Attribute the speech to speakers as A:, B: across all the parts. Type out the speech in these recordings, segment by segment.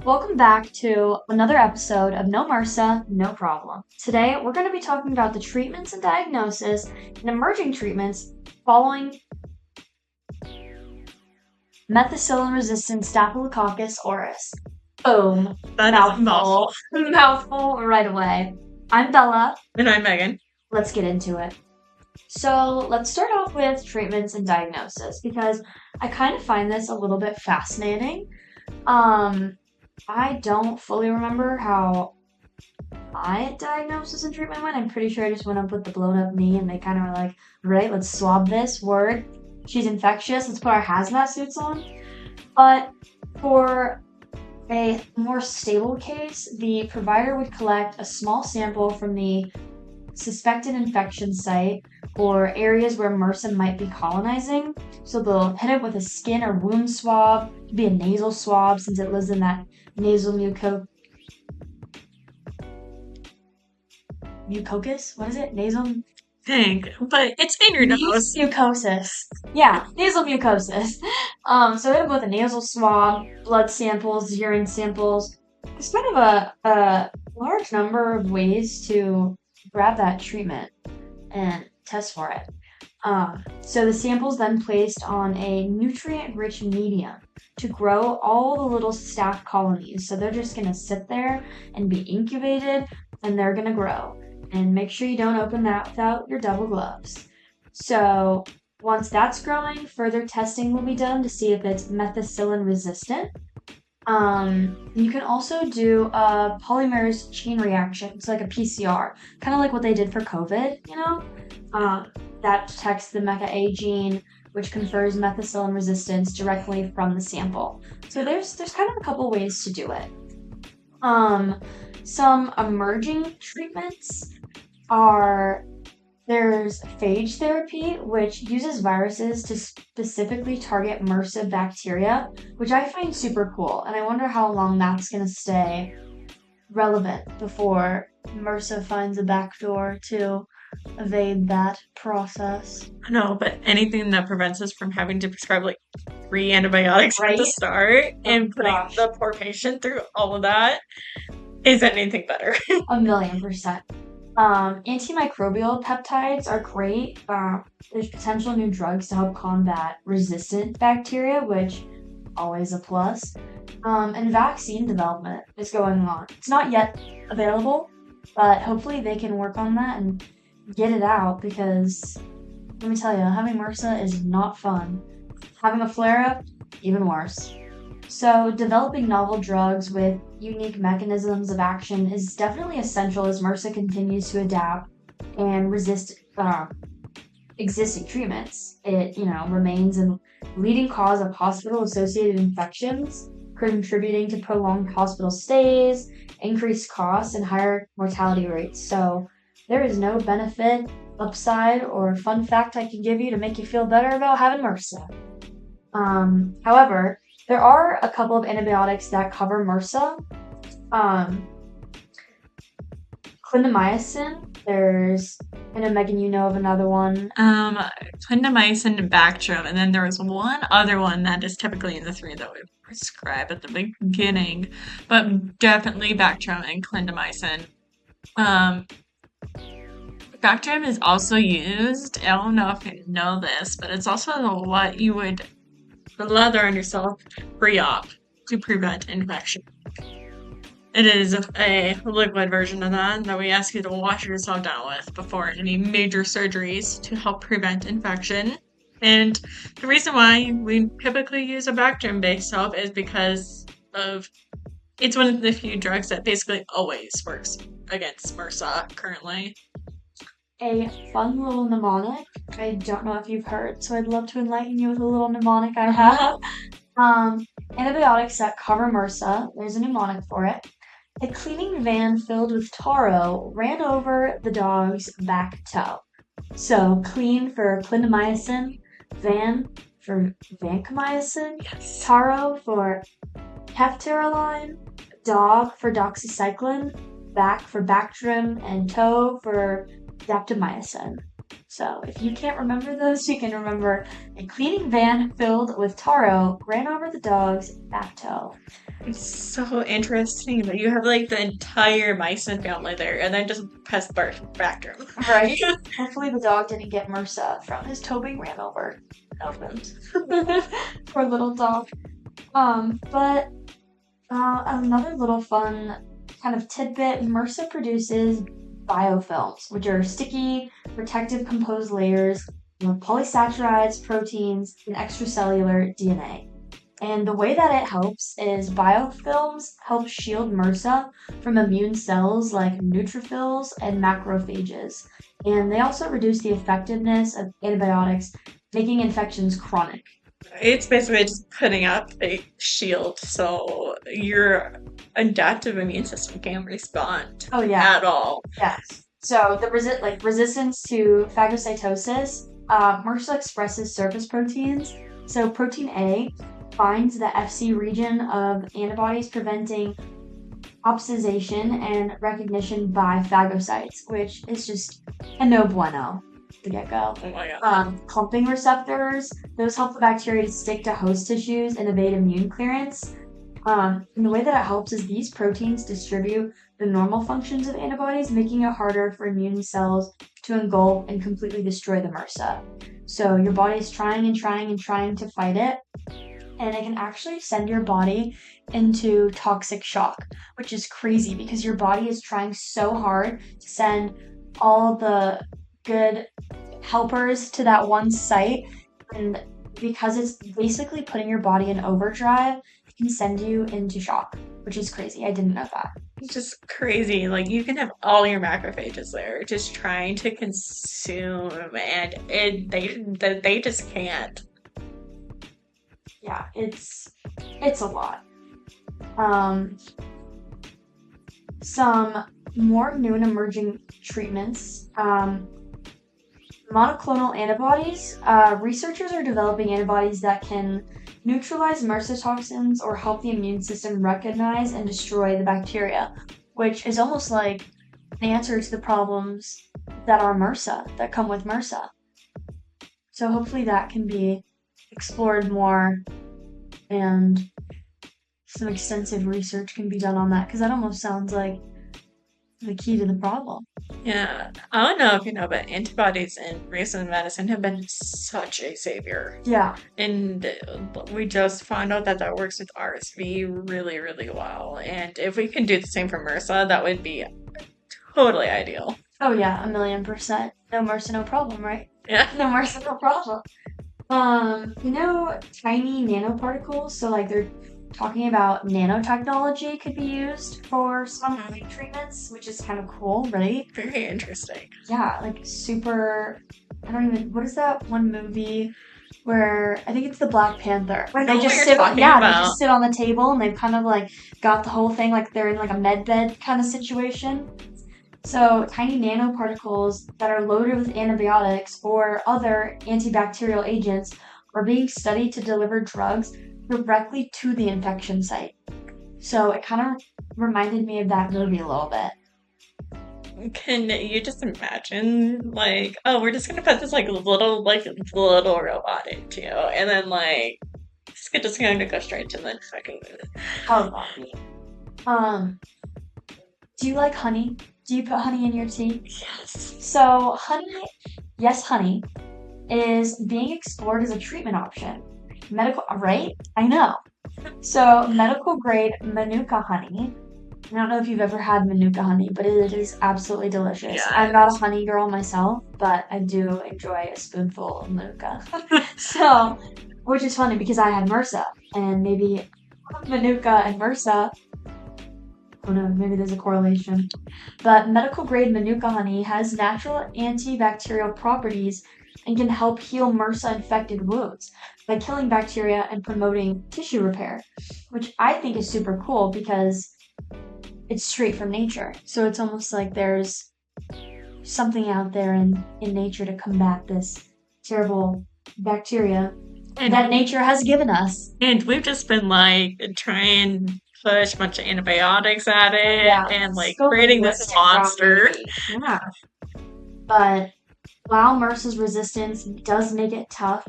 A: Welcome back to another episode of No MRSA, No Problem. Today, we're going to be talking about the treatments and diagnosis and emerging treatments following methicillin-resistant Staphylococcus aureus. Boom.
B: That is a mouthful.
A: Mouthful right away. I'm Bella.
B: And I'm Megan.
A: Let's get into it. So let's start off with treatments and diagnosis because I kind of find this a little bit fascinating. I don't fully remember how my diagnosis and treatment went. I'm pretty sure I just went up with the blown up knee and they kind of were like, right, let's swab this word. She's infectious. Let's put our hazmat suits on. But for a more stable case, the provider would collect a small sample from the suspected infection site or areas where MRSA might be colonizing. So they'll hit it with a skin or wound swab. It could be a nasal swab since it lives in that nasal mucosis. What is it? Nasal
B: Think, but it's in your nose.
A: mucosis. Yeah, nasal mucosis. So hit it with a nasal swab, blood samples, urine samples. There's kind of a large number of ways to grab that treatment and test for it. So the sample's then placed on a nutrient-rich medium to grow all the little staph colonies. So they're just going to sit there and be incubated, and they're going to grow. And make sure you don't open that without your double gloves. So once that's growing, further testing will be done to see if it's methicillin resistant. You can also do a polymerase chain reaction. It's like a PCR, kind of like what they did for COVID, that detects the MECA-A gene, which confers methicillin resistance directly from the sample. So there's kind of a couple ways to do it. Some emerging treatments there's phage therapy, which uses viruses to specifically target MRSA bacteria, which I find super cool. And I wonder how long that's going to stay relevant before MRSA finds a backdoor to evade that process.
B: No, but anything that prevents us from having to prescribe like 3 antibiotics at the
A: Right?
B: start and putting
A: Gosh.
B: the poor patient through all of that isn't anything better.
A: 1,000,000%. Antimicrobial peptides are great. There's potential new drugs to help combat resistant bacteria, which always a plus. And vaccine development is going on. It's not yet available, but hopefully they can work on that and get it out because let me tell you, having MRSA is not fun. Having a flare-up, even worse. So developing novel drugs with unique mechanisms of action is definitely essential as MRSA continues to adapt and resist existing treatments. It, remains a leading cause of hospital-associated infections, contributing to prolonged hospital stays, increased costs, and higher mortality rates. So there is no benefit, upside, or fun fact I can give you to make you feel better about having MRSA. However, there are a couple of antibiotics that cover MRSA. Clindamycin, I know Megan, you know of another one.
B: Clindamycin and Bactrim, and then there was one other one that is typically in the 3 that we prescribe at the beginning, but definitely Bactrim and Clindamycin. Bactrim is also used, I don't know if you know this, but it's also what you would lather on yourself pre-op to prevent infection. It is a liquid version of that we ask you to wash yourself down with before any major surgeries to help prevent infection. And the reason why we typically use a Bactrim-based soap is because it's one of the few drugs that basically always works against MRSA currently.
A: A fun little mnemonic. I don't know if you've heard, so I'd love to enlighten you with a little mnemonic I have. Antibiotics that cover MRSA, there's a mnemonic for it. A cleaning van filled with taro ran over the dog's back toe. So clean for clindamycin, van for vancomycin,
B: Yes.
A: taro for ceftaroline, dog for doxycycline, back for Bactrim, and toe for daptomycin. So if you can't remember those, you can remember a cleaning van filled with taro ran over the dog's back toe.
B: It's so interesting that you have like the entire Myson family there and then just pest bathroom.
A: Right? Hopefully the dog didn't get MRSA from his toe being ran over. Opened. Poor little dog. But another little fun kind of tidbit, MRSA produces biofilms, which are sticky, protective composed layers of polysaccharides, proteins, and extracellular DNA. And the way that it helps is biofilms help shield MRSA from immune cells like neutrophils and macrophages. And they also reduce the effectiveness of antibiotics, making infections chronic.
B: It's basically just putting up a shield so your adaptive immune system can't respond
A: Oh yeah,
B: at all.
A: yes. So the resistance to phagocytosis, MRSA expresses surface proteins. So protein A binds the FC region of antibodies, preventing opsonization and recognition by phagocytes, which is just a no bueno to get go.
B: Oh my god.
A: Clumping receptors, those help the bacteria to stick to host tissues and evade immune clearance. And the way that it helps is these proteins distribute the normal functions of antibodies, making it harder for immune cells to engulf and completely destroy the MRSA. So your body is trying and trying and trying to fight it, and it can actually send your body into toxic shock, which is crazy because your body is trying so hard to send all the good helpers to that one site, and because it's basically putting your body in overdrive, it can send you into shock, which is crazy. I didn't know that.
B: It's just crazy. Like you can have all your macrophages there just trying to consume and they just can't.
A: Yeah, it's a lot. Um, some more new and emerging treatments. Monoclonal antibodies. Researchers are developing antibodies that can neutralize MRSA toxins or help the immune system recognize and destroy the bacteria, which is almost like the answer to the problems that are MRSA, that come with MRSA. So hopefully that can be explored more and some extensive research can be done on that because that almost sounds like the key to the problem.
B: Yeah. I don't know if you know, but antibodies in recent medicine have been such a savior.
A: Yeah,
B: And we just found out that that works with RSV really, really well. And if we can do the same for MRSA, that would be totally ideal.
A: oh yeah, 1,000,000%. No MRSA, no problem, right?
B: Yeah.
A: No MRSA, no problem. Tiny nanoparticles, so like they're talking about nanotechnology could be used for some treatments, which is kind of cool, right?
B: Very interesting.
A: Yeah, like super. I don't even. What is that one movie where I think it's the Black Panther, where
B: I know
A: they
B: what
A: just
B: you're
A: sit,
B: talking
A: yeah, they
B: about.
A: just sit on the table and they've kind of like got the whole thing like they're in like a med bed kind of situation. So tiny nanoparticles that are loaded with antibiotics or other antibacterial agents are being studied to deliver drugs directly to the infection site. So it kind of reminded me of that movie a little bit.
B: Can you just imagine, like, oh, we're just gonna put this little robot into you, and then it's just gonna go straight to the fucking.
A: Oh, God. Um, do you like honey? Do you put honey in your tea?
B: Yes.
A: So honey, yes, honey is being explored as a treatment option. Medical, right? I know. So medical grade Manuka honey. I don't know if you've ever had Manuka honey, but it is absolutely delicious. I'm not a
B: Yes.
A: honey girl myself, but I do enjoy a spoonful of Manuka. So, which is funny because I had MRSA, and maybe Manuka and MRSA, oh no, maybe there's a correlation. But medical grade Manuka honey has natural antibacterial properties and can help heal MRSA infected wounds by killing bacteria and promoting tissue repair, which I think is super cool because it's straight from nature. So it's almost like there's something out there in nature to combat this terrible bacteria that
B: And
A: nature has given us.
B: and we've just been trying to push a bunch of antibiotics at it
A: Yeah,
B: and
A: so
B: creating this
A: linguistic
B: monster.
A: groundbreaking. Yeah. But while MRSA's resistance does make it a tough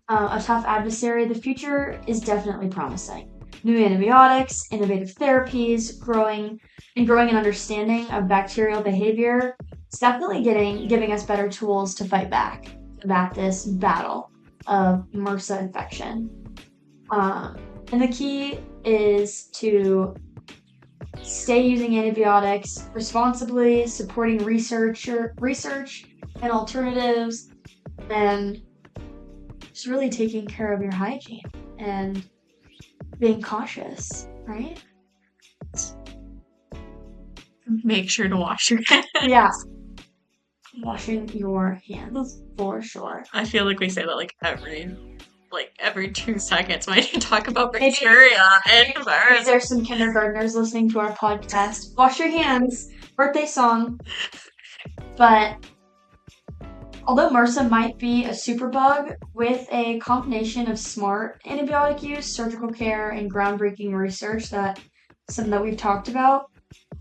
A: adversary, the future is definitely promising. New antibiotics, innovative therapies, growing an understanding of bacterial behavior. It's definitely giving us better tools to fight back about this battle of MRSA infection. And the key is to stay using antibiotics responsibly, supporting research and alternatives, and just really taking care of your hygiene and being cautious, right?
B: Make sure to wash your hands.
A: Yeah. Washing your hands for sure.
B: I feel like we say that every 2 seconds when you talk about bacteria and
A: Maybe
B: virus.
A: there's some kindergartners listening to our podcast. Wash your hands. Birthday song. But although MRSA might be a superbug, with a combination of smart antibiotic use, surgical care, and groundbreaking research that we've talked about,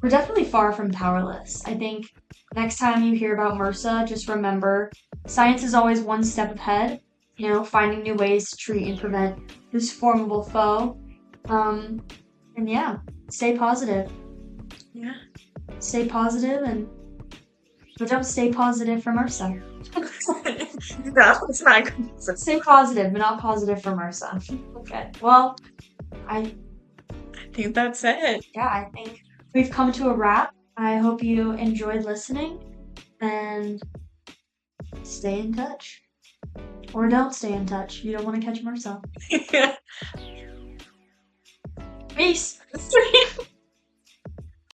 A: we're definitely far from powerless. I think next time you hear about MRSA, just remember science is always one step ahead, finding new ways to treat and prevent this formidable foe. And yeah, stay positive.
B: Yeah.
A: Stay positive, but don't stay positive from MRSA.
B: That's not good.
A: Stay positive, but not positive from MRSA. Okay. Well, I
B: think that's it.
A: Yeah, I think we've come to a wrap. I hope you enjoyed listening, and stay in touch. Or don't stay in touch. You don't want to catch MRSA. Peace.